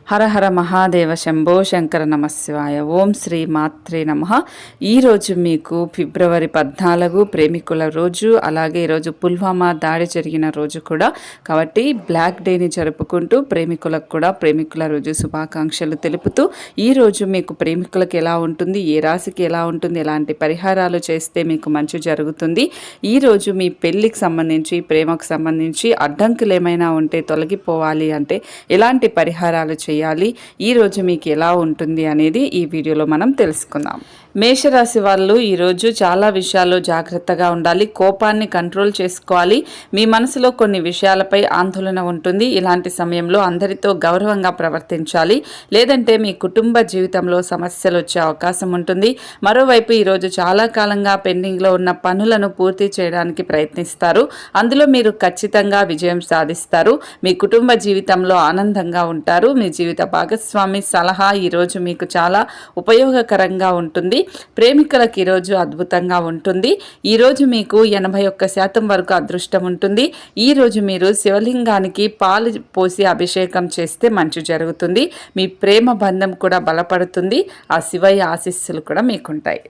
హర హర మహాదేవ శంభో శంకర నమశివాయ. ఓం శ్రీ మాత్రే నమః. ఈరోజు మీకు ఫిబ్రవరి 14 ప్రేమికుల రోజు, అలాగే ఈరోజు పుల్వామా దాడి జరిగిన రోజు కూడా. కాబట్టి బ్లాక్ డేని జరుపుకుంటూ ప్రేమికులకు కూడా ప్రేమికుల రోజు శుభాకాంక్షలు తెలుపుతూ, ఈరోజు మీకు ప్రేమికులకు ఎలా ఉంటుంది, ఏ రాశికి ఎలా ఉంటుంది, ఎలాంటి పరిహారాలు చేస్తే మీకు మంచి జరుగుతుంది, ఈరోజు మీ పెళ్ళికి సంబంధించి ప్రేమకు సంబంధించి అడ్డంకులు ఏమైనా ఉంటే తొలగిపోవాలి అంటే ఎలాంటి పరిహారాలు చేయాలి, ఈరోజు మీకు ఎలా ఉంటుంది అనేది ఈ వీడియోలో మనం తెలుసుకుందాం. మేషరాశి వాళ్ళు ఈరోజు చాలా విషయాల్లో జాగ్రత్తగా ఉండాలి. కోపాన్ని కంట్రోల్ చేసుకోవాలి. మీ మనసులో కొన్ని విషయాలపై ఆందోళన ఉంటుంది. ఇలాంటి సమయంలో అందరితో గౌరవంగా ప్రవర్తించాలి, లేదంటే మీ కుటుంబ జీవితంలో సమస్యలు వచ్చే అవకాశం ఉంటుంది. మరోవైపు ఈరోజు చాలా కాలంగా పెండింగ్లో ఉన్న పనులను పూర్తి చేయడానికి ప్రయత్నిస్తారు. అందులో మీరు ఖచ్చితంగా విజయం సాధిస్తారు. మీ కుటుంబ జీవితంలో ఆనందంగా ఉంటారు. మీ జీవిత భాగస్వామి సలహా ఈరోజు మీకు చాలా ఉపయోగకరంగా ఉంటుంది. ప్రేమికులకు ఈరోజు అద్భుతంగా ఉంటుంది. ఈరోజు మీకు 81% వరకు అదృష్టం ఉంటుంది. ఈరోజు మీరు శివలింగానికి పాలు పోసి అభిషేకం చేస్తే మంచి జరుగుతుంది. మీ ప్రేమ బంధం కూడా బలపడుతుంది. ఆ శివయ్య ఆశీస్సులు కూడా మీకుంటాయి.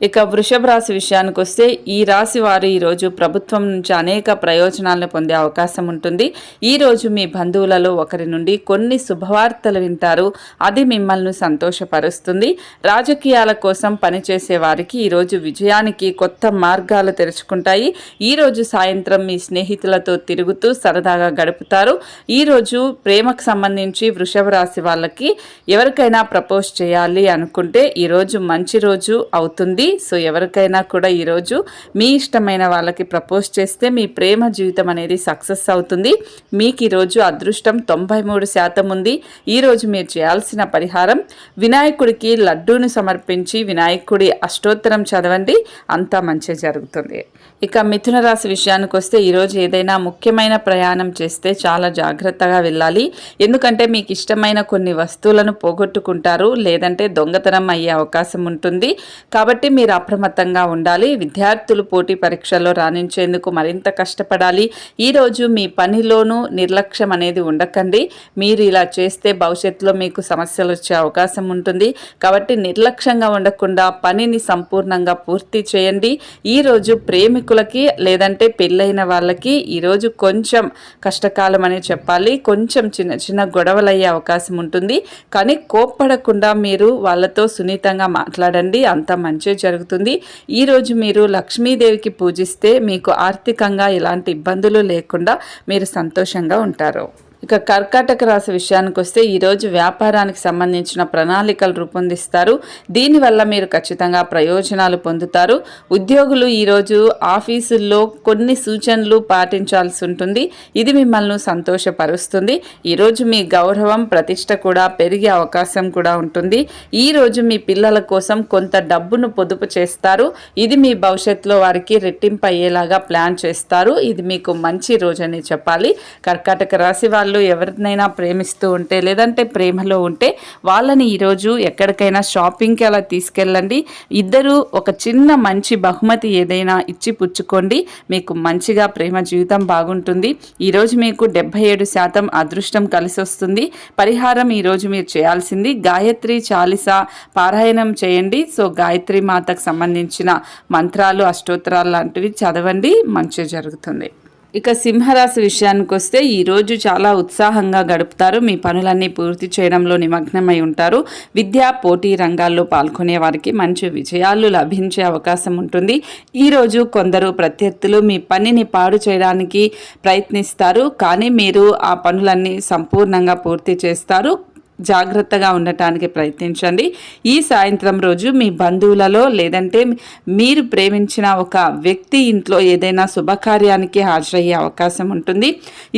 ఇక వృషభ రాశి విషయానికి వస్తే, ఈ రాశి వారు ఈరోజు ప్రభుత్వం నుంచి అనేక ప్రయోజనాలను పొందే అవకాశం ఉంటుంది. ఈరోజు మీ బంధువులలో ఒకరి నుండి కొన్ని శుభవార్తలు వింటారు. అది మిమ్మల్ని సంతోషపరుస్తుంది. రాజకీయాల కోసం పనిచేసే వారికి ఈరోజు విజయానికి కొత్త మార్గాలు తెరుచుకుంటాయి. ఈరోజు సాయంత్రం మీ స్నేహితులతో తిరుగుతూ సరదాగా గడుపుతారు. ఈరోజు ప్రేమకు సంబంధించి వృషభ రాశి వాళ్ళకి ఎవరికైనా ప్రపోజ్ చేయాలి అనుకుంటే ఈరోజు మంచి రోజు అవుతుంది. సో ఎవరికైనా కూడా ఈరోజు మీ ఇష్టమైన వాళ్ళకి ప్రపోజ్ చేస్తే మీ ప్రేమ జీవితం అనేది సక్సెస్ అవుతుంది. మీకు ఈరోజు అదృష్టం 93% ఉంది. ఈరోజు మీరు చేయాల్సిన పరిహారం, వినాయకుడికి లడ్డూను సమర్పించి వినాయకుడి అష్టోత్తరం చదవండి, అంతా మంచి జరుగుతుంది. ఇక మిథున రాశి విషయానికి వస్తే, ఈరోజు ఏదైనా ముఖ్యమైన ప్రయాణం చేస్తే చాలా జాగ్రత్తగా వెళ్ళాలి. ఎందుకంటే మీకు ఇష్టమైన కొన్ని వస్తువులను పోగొట్టుకుంటారు, లేదంటే దొంగతనం అయ్యే అవకాశం ఉంటుంది. కాబట్టి మీరు అప్రమత్తంగా ఉండాలి. విద్యార్థులు పోటీ పరీక్షల్లో రాణించేందుకు మరింత కష్టపడాలి. ఈరోజు మీ పనిలోనూ నిర్లక్ష్యం అనేది ఉండకండి. మీరు ఇలా చేస్తే భవిష్యత్తులో మీకు సమస్యలు వచ్చే అవకాశం ఉంటుంది. కాబట్టి నిర్లక్ష్యంగా ఉండకుండా పనిని సంపూర్ణంగా పూర్తి చేయండి. ఈరోజు ప్రేమికులకి లేదంటే పెళ్ళైన వాళ్ళకి ఈరోజు కొంచెం కష్టకాలం అనే చెప్పాలి. కొంచెం చిన్న చిన్న గొడవలు అయ్యే అవకాశం ఉంటుంది. కానీ కోప్పడకుండా మీరు వాళ్ళతో సున్నితంగా మాట్లాడండి, అంత మంచి జరుగుతుంది. ఈరోజు మీరు లక్ష్మీదేవికి పూజిస్తే మీకు ఆర్థికంగా ఎలాంటి ఇబ్బందులు లేకుండా మీరు సంతోషంగా ఉంటారు. ఇక కర్కాటక రాశి విషయానికి వస్తే, ఈరోజు వ్యాపారానికి సంబంధించిన ప్రణాళికలు రూపొందిస్తారు. దీనివల్ల మీరు ఖచ్చితంగా ప్రయోజనాలు పొందుతారు. ఉద్యోగులు ఈరోజు ఆఫీసుల్లో కొన్ని సూచనలు పాటించాల్సి ఉంటుంది. ఇది మిమ్మల్ని సంతోషపరుస్తుంది. ఈరోజు మీ గౌరవం ప్రతిష్ట కూడా పెరిగే అవకాశం కూడా ఉంటుంది. ఈరోజు మీ పిల్లల కోసం కొంత డబ్బును పొదుపు చేస్తారు. ఇది మీ భవిష్యత్తులో వారికి రెట్టింపు అయ్యేలాగా ప్లాన్ చేస్తారు. ఇది మీకు మంచి రోజని చెప్పాలి. కర్కాటక రాశి వాళ్ళు ఎవరినైనా ప్రేమిస్తూ ఉంటే లేదంటే ప్రేమలో ఉంటే వాళ్ళని ఈరోజు ఎక్కడికైనా షాపింగ్కి అలా తీసుకెళ్ళండి. ఇద్దరు ఒక చిన్న మంచి బహుమతి ఏదైనా ఇచ్చి పుచ్చుకోండి. మీకు మంచిగా ప్రేమ జీవితం బాగుంటుంది. ఈరోజు మీకు 77% అదృష్టం కలిసి వస్తుంది. పరిహారం ఈరోజు మీరు చేయాల్సింది గాయత్రి చాలీసా పారాయణం చేయండి. సో గాయత్రి మాతకు సంబంధించిన మంత్రాలు, అష్టోత్తరాలు లాంటివి చదవండి, మంచి జరుగుతుంది. ఇక సింహరాశి విషయానికి వస్తే, ఈరోజు చాలా ఉత్సాహంగా గడుపుతారు. మీ పనులన్నీ పూర్తి చేయడంలో నిమగ్నమై ఉంటారు. విద్యా పోటీ రంగాల్లో పాల్గొనే వారికి మంచి విజయాలు లభించే అవకాశం ఉంటుంది. ఈరోజు కొందరు ప్రత్యర్థులు మీ పనిని పాడు చేయడానికి ప్రయత్నిస్తారు, కానీ మీరు ఆ పనులన్నీ సంపూర్ణంగా పూర్తి చేస్తారు. జాగ్రత్తగా ఉండటానికి ప్రయత్నించండి. ఈ సాయంత్రం రోజు మీ బంధువులలో లేదంటే మీరు ప్రేమించిన ఒక వ్యక్తి ఇంట్లో ఏదైనా శుభకార్యానికి హాజరయ్యే అవకాశం ఉంటుంది.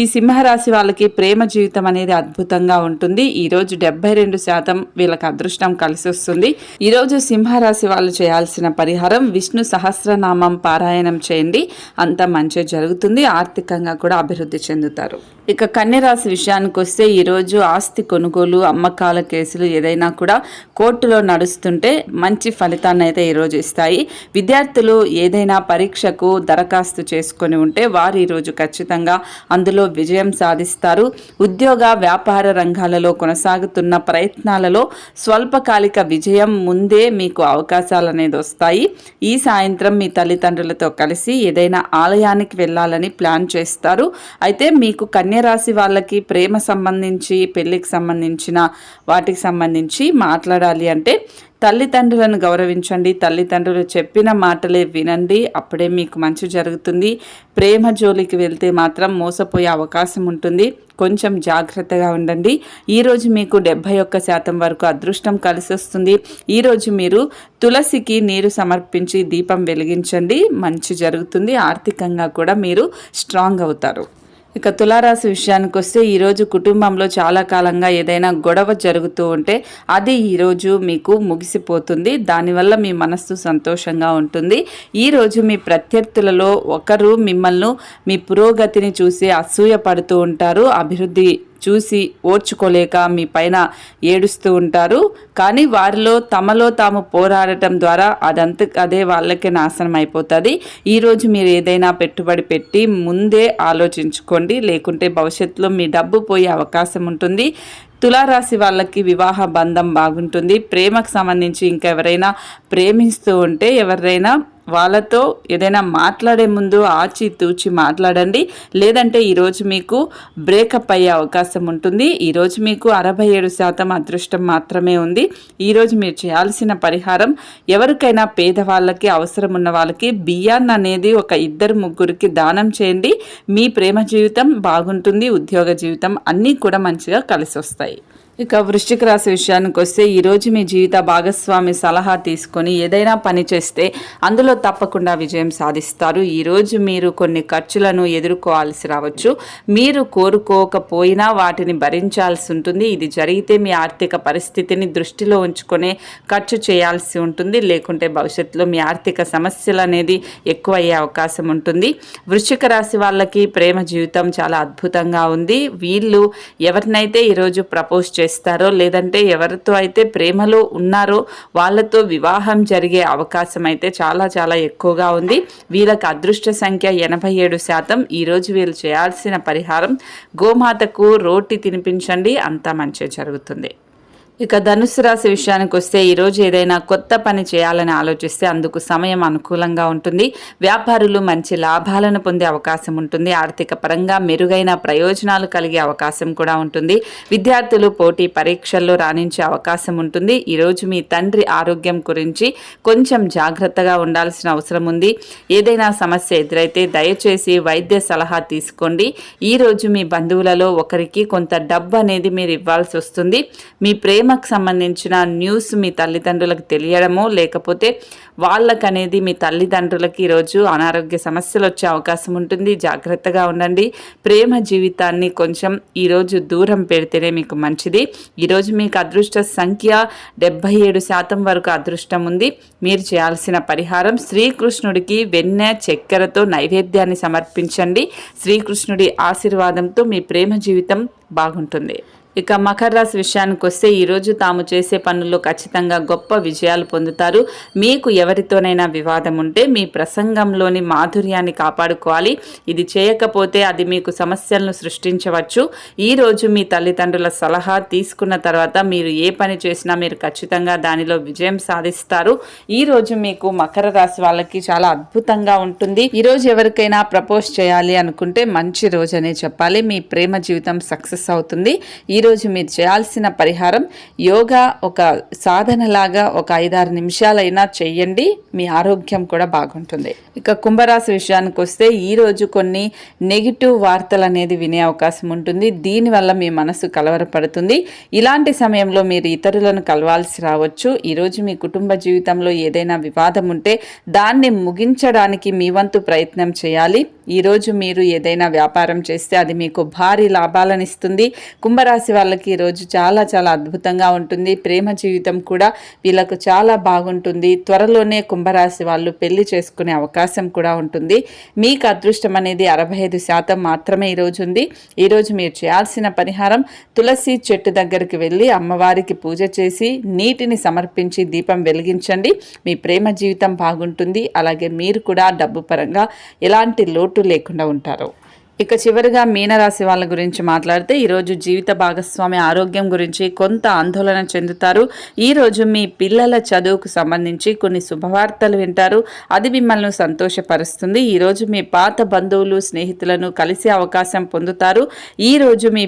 ఈ సింహరాశి వాళ్ళకి ప్రేమ జీవితం అనేది అద్భుతంగా ఉంటుంది. ఈరోజు 72% వీళ్ళకి అదృష్టం కలిసి వస్తుంది. ఈరోజు సింహరాశి వాళ్ళు చేయాల్సిన పరిహారం, విష్ణు సహస్రనామం పారాయణం చేయండి, అంత మంచి జరుగుతుంది. ఆర్థికంగా కూడా అభివృద్ధి చెందుతారు. ఇక కన్యరాశి విషయానికి వస్తే ఈరోజు ఆస్తి కొనుగోలు అమ్మకాల కేసులు ఏదైనా కూడా కోర్టులో నడుస్తుంటే మంచి ఫలితాన్ని అయితే ఈరోజు ఇస్తాయి. విద్యార్థులు ఏదైనా పరీక్షకు దరఖాస్తు చేసుకొని ఉంటే వారు ఈరోజు ఖచ్చితంగా అందులో విజయం సాధిస్తారు. ఉద్యోగ వ్యాపార రంగాలలో కొనసాగుతున్న ప్రయత్నాలలో స్వల్పకాలిక విజయం ముందే మీకు అవకాశాలు అనేది వస్తాయి. ఈ సాయంత్రం మీ తల్లిదండ్రులతో కలిసి ఏదైనా ఆలయానికి వెళ్ళాలని ప్లాన్ చేస్తారు. అయితే మీకు కన్యరాశి వాళ్ళకి ప్రేమ సంబంధించి పెళ్లికి సంబంధించిన వాటికి సంబంధించి మాట్లాడాలి అంటే తల్లిదండ్రులను గౌరవించండి. తల్లిదండ్రులు చెప్పిన మాటలే వినండి. అప్పుడే మీకు మంచి జరుగుతుంది. ప్రేమ జోలికి వెళ్తే మాత్రం మోసపోయే అవకాశం ఉంటుంది. కొంచెం జాగ్రత్తగా ఉండండి. ఈరోజు మీకు 71% వరకు అదృష్టం కలిసి వస్తుంది. ఈరోజు మీరు తులసికి నీరు సమర్పించి దీపం వెలిగించండి. మంచి జరుగుతుంది. ఆర్థికంగా కూడా మీరు స్ట్రాంగ్ అవుతారు. ఇక తులారాశి విషయానికి వస్తే ఈరోజు కుటుంబంలో చాలా కాలంగా ఏదైనా గొడవ జరుగుతూ ఉంటే అది ఈరోజు మీకు ముగిసిపోతుంది. దానివల్ల మీ మనస్సు సంతోషంగా ఉంటుంది. ఈరోజు మీ ప్రత్యర్థులలో ఒకరు మిమ్మల్ని మీ పురోగతిని చూసి అసూయ పడుతూ ఉంటారు. అభివృద్ధి చూసి ఓర్చుకోలేక మీ పైన ఏడుస్తూ ఉంటారు. కానీ వారిలో తమలో తాము పోరాడటం ద్వారా అదే వాళ్ళకే నాశనం అయిపోతుంది. ఈరోజు మీరు ఏదైనా పెట్టుబడి పెట్టి ముందే ఆలోచించుకోండి. లేకుంటే భవిష్యత్తులో మీ డబ్బు పోయే అవకాశం ఉంటుంది. తులారాశి వాళ్ళకి వివాహ బంధం బాగుంటుంది. ప్రేమకు సంబంధించి ఇంకెవరైనా ప్రేమిస్తూ ఉంటే ఎవరైనా వాళ్ళతో ఏదైనా మాట్లాడే ముందు ఆచి తూచి మాట్లాడండి. లేదంటే ఈరోజు మీకు బ్రేకప్ అయ్యే అవకాశం ఉంటుంది. ఈరోజు మీకు 67% అదృష్టం మాత్రమే ఉంది. ఈరోజు మీరు చేయాల్సిన పరిహారం ఎవరికైనా పేదవాళ్ళకి అవసరం ఉన్న వాళ్ళకి బియ్యాన్ని అనేది ఒక 2-3కి దానం చేయండి. మీ ప్రేమ జీవితం బాగుంటుంది. ఉద్యోగ జీవితం అన్నీ కూడా మంచిగా కలిసి వస్తాయి. ఇక వృశ్చిక రాశి విషయానికి వస్తే ఈరోజు మీ జీవిత భాగస్వామి సలహా తీసుకొని ఏదైనా పని చేస్తే అందులో తప్పకుండా విజయం సాధిస్తారు. ఈరోజు మీరు కొన్ని ఖర్చులను ఎదుర్కోవాల్సి రావచ్చు. మీరు కోరుకోకపోయినా వాటిని భరించాల్సి ఉంటుంది. ఇది జరిగితే మీ ఆర్థిక పరిస్థితిని దృష్టిలో ఉంచుకొని ఖర్చు చేయాల్సి ఉంటుంది. లేకుంటే భవిష్యత్తులో మీ ఆర్థిక సమస్యలు అనేది ఎక్కువ అయ్యే అవకాశం ఉంటుంది. వృశ్చిక రాశి వాళ్ళకి ప్రేమ జీవితం చాలా అద్భుతంగా ఉంది. వీళ్ళు ఎవరినైతే ఈరోజు ప్రపోజ్ చేస్తారో లేదంటే ఎవరితో అయితే ప్రేమలో ఉన్నారో వాళ్ళతో వివాహం జరిగే అవకాశం అయితే చాలా చాలా ఎక్కువగా ఉంది. వీళ్ళకి అదృష్ట సంఖ్య 87%. ఈరోజు వీళ్ళు చేయాల్సిన పరిహారం గోమాతకు రోటి తినిపించండి. అంతా మంచి జరుగుతుంది. ఇక ధనుసు రాశి విషయానికి వస్తే ఈరోజు ఏదైనా కొత్త పని చేయాలని ఆలోచిస్తే అందుకు సమయం అనుకూలంగా ఉంటుంది. వ్యాపారులు మంచి లాభాలను పొందే అవకాశం ఉంటుంది. ఆర్థిక పరంగా మెరుగైన ప్రయోజనాలు కలిగే అవకాశం కూడా ఉంటుంది. విద్యార్థులు పోటీ పరీక్షల్లో రాణించే అవకాశం ఉంటుంది. ఈరోజు మీ తండ్రి ఆరోగ్యం గురించి కొంచెం జాగ్రత్తగా ఉండాల్సిన అవసరం ఉంది. ఏదైనా సమస్య ఎదురైతే దయచేసి వైద్య సలహా తీసుకోండి. ఈరోజు మీ బంధువులలో ఒకరికి కొంత డబ్బు అనేది మీరు ఇవ్వాల్సి వస్తుంది. మీ ప్రేమకు సంబంధించిన న్యూస్ మీ తల్లిదండ్రులకు తెలియడమో లేకపోతే వాళ్ళకనేది మీ తల్లిదండ్రులకి ఈరోజు అనారోగ్య సమస్యలు వచ్చే అవకాశం ఉంటుంది. జాగ్రత్తగా ఉండండి. ప్రేమ జీవితాన్ని కొంచెం ఈరోజు దూరం పెడితేనే మీకు మంచిది. ఈరోజు మీకు అదృష్ట సంఖ్య 77% వరకు అదృష్టం ఉంది. మీరు చేయాల్సిన పరిహారం శ్రీకృష్ణుడికి వెన్నె చక్కెరతో నైవేద్యాన్ని సమర్పించండి. శ్రీకృష్ణుడి ఆశీర్వాదంతో మీ ప్రేమ జీవితం బాగుంటుంది. ఇక మకర రాశి విషయానికి వస్తే ఈరోజు తాము చేసే పనుల్లో ఖచ్చితంగా గొప్ప విజయాలు పొందుతారు. మీకు ఎవరితోనైనా వివాదం ఉంటే మీ ప్రసంగంలోని మాధుర్యాన్ని కాపాడుకోవాలి. ఇది చేయకపోతే అది మీకు సమస్యలను సృష్టించవచ్చు. ఈరోజు మీ తల్లిదండ్రుల సలహా తీసుకున్న తర్వాత మీరు ఏ పని చేసినా మీరు ఖచ్చితంగా దానిలో విజయం సాధిస్తారు. ఈరోజు మీకు మకర రాశి వాళ్ళకి చాలా అద్భుతంగా ఉంటుంది. ఈరోజు ఎవరికైనా ప్రపోజ్ చేయాలి అనుకుంటే మంచి రోజు అనే చెప్పాలి. మీ ప్రేమ జీవితం సక్సెస్ అవుతుంది. ఈరోజు మీరు చేయాల్సిన పరిహారం యోగా ఒక సాధనలాగా ఒక 5-6 నిమిషాలైనా చేయండి. మీ ఆరోగ్యం కూడా బాగుంటుంది. ఇక కుంభరాశి విషయానికి వస్తే ఈరోజు కొన్ని నెగిటివ్ వార్తలు అనేది వినే అవకాశం ఉంటుంది. దీనివల్ల మీ మనసు కలవరపడుతుంది. ఇలాంటి సమయంలో మీరు ఇతరులను కలవాల్సి రావచ్చు. ఈరోజు మీ కుటుంబ జీవితంలో ఏదైనా వివాదం ఉంటే దాన్ని ముగించడానికి మీ వంతు ప్రయత్నం చేయాలి. ఈరోజు మీరు ఏదైనా వ్యాపారం చేస్తే అది మీకు భారీ లాభాలను ఇస్తుంది. కుంభరాశి వాళ్ళకి ఈరోజు చాలా చాలా అద్భుతంగా ఉంటుంది. ప్రేమ జీవితం కూడా వీళ్ళకు చాలా బాగుంటుంది. త్వరలోనే కుంభరాశి వాళ్ళు పెళ్లి చేసుకునే అవకాశం కూడా ఉంటుంది. మీకు అదృష్టం అనేది 65% మాత్రమే ఈరోజు ఉంది. ఈరోజు మీరు చేయాల్సిన పరిహారం తులసి చెట్టు దగ్గరికి వెళ్ళి అమ్మవారికి పూజ చేసి నీటిని సమర్పించి దీపం వెలిగించండి. మీ ప్రేమ జీవితం బాగుంటుంది. అలాగే మీరు కూడా డబ్బు పరంగా ఎలాంటి లోటు లేకుండా ఉంటారు. ఇక చివరిగా మీనరాశి వాళ్ళ గురించి మాట్లాడితే ఈరోజు జీవిత భాగస్వామి ఆరోగ్యం గురించి కొంత ఆందోళన చెందుతారు. ఈరోజు మీ పిల్లల చదువుకు సంబంధించి కొన్ని శుభవార్తలు వింటారు. అది మిమ్మల్ని సంతోషపరుస్తుంది. ఈరోజు మీ పాత బంధువులు స్నేహితులను కలిసే అవకాశం పొందుతారు. ఈరోజు మీ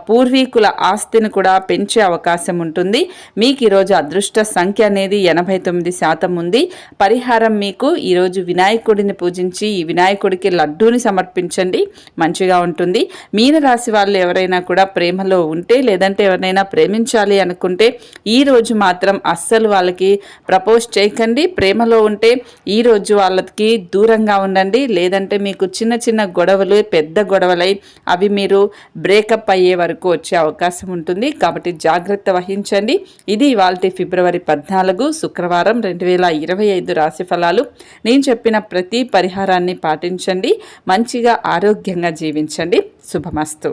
పూర్వీకుల ఆస్తిని కూడా పెంచే అవకాశం ఉంటుంది. మీకు ఈరోజు అదృష్ట సంఖ్య అనేది 89% ఉంది. పరిహారం మీకు ఈరోజు వినాయకుడిని పూజించి ఈ వినాయకుడికి లడ్డూని సమర్పించండి, మంచిగా ఉంటుంది. మీనరాశి వాళ్ళు ఎవరైనా కూడా ప్రేమలో ఉంటే లేదంటే ఎవరైనా ప్రేమించాలి అనుకుంటే ఈరోజు మాత్రం అస్సలు వాళ్ళకి ప్రపోజ్ చేయకండి. ప్రేమలో ఉంటే ఈరోజు వాళ్ళకి దూరంగా ఉండండి. లేదంటే మీకు చిన్న చిన్న గొడవలు పెద్ద గొడవలై అవి మీరు బ్రేకప్ అయ్యే వరకు వచ్చే అవకాశం ఉంటుంది. కాబట్టి జాగ్రత్త వహించండి. ఇది ఇవాల్టి ఫిబ్రవరి 14 శుక్రవారం 2025 రాశి ఫలాలు. నేను చెప్పిన ప్రతి పరిహారాన్ని పాటించండి. మంచిగా ఆరోగ్యంగా జీవించండి. శుభమస్తు.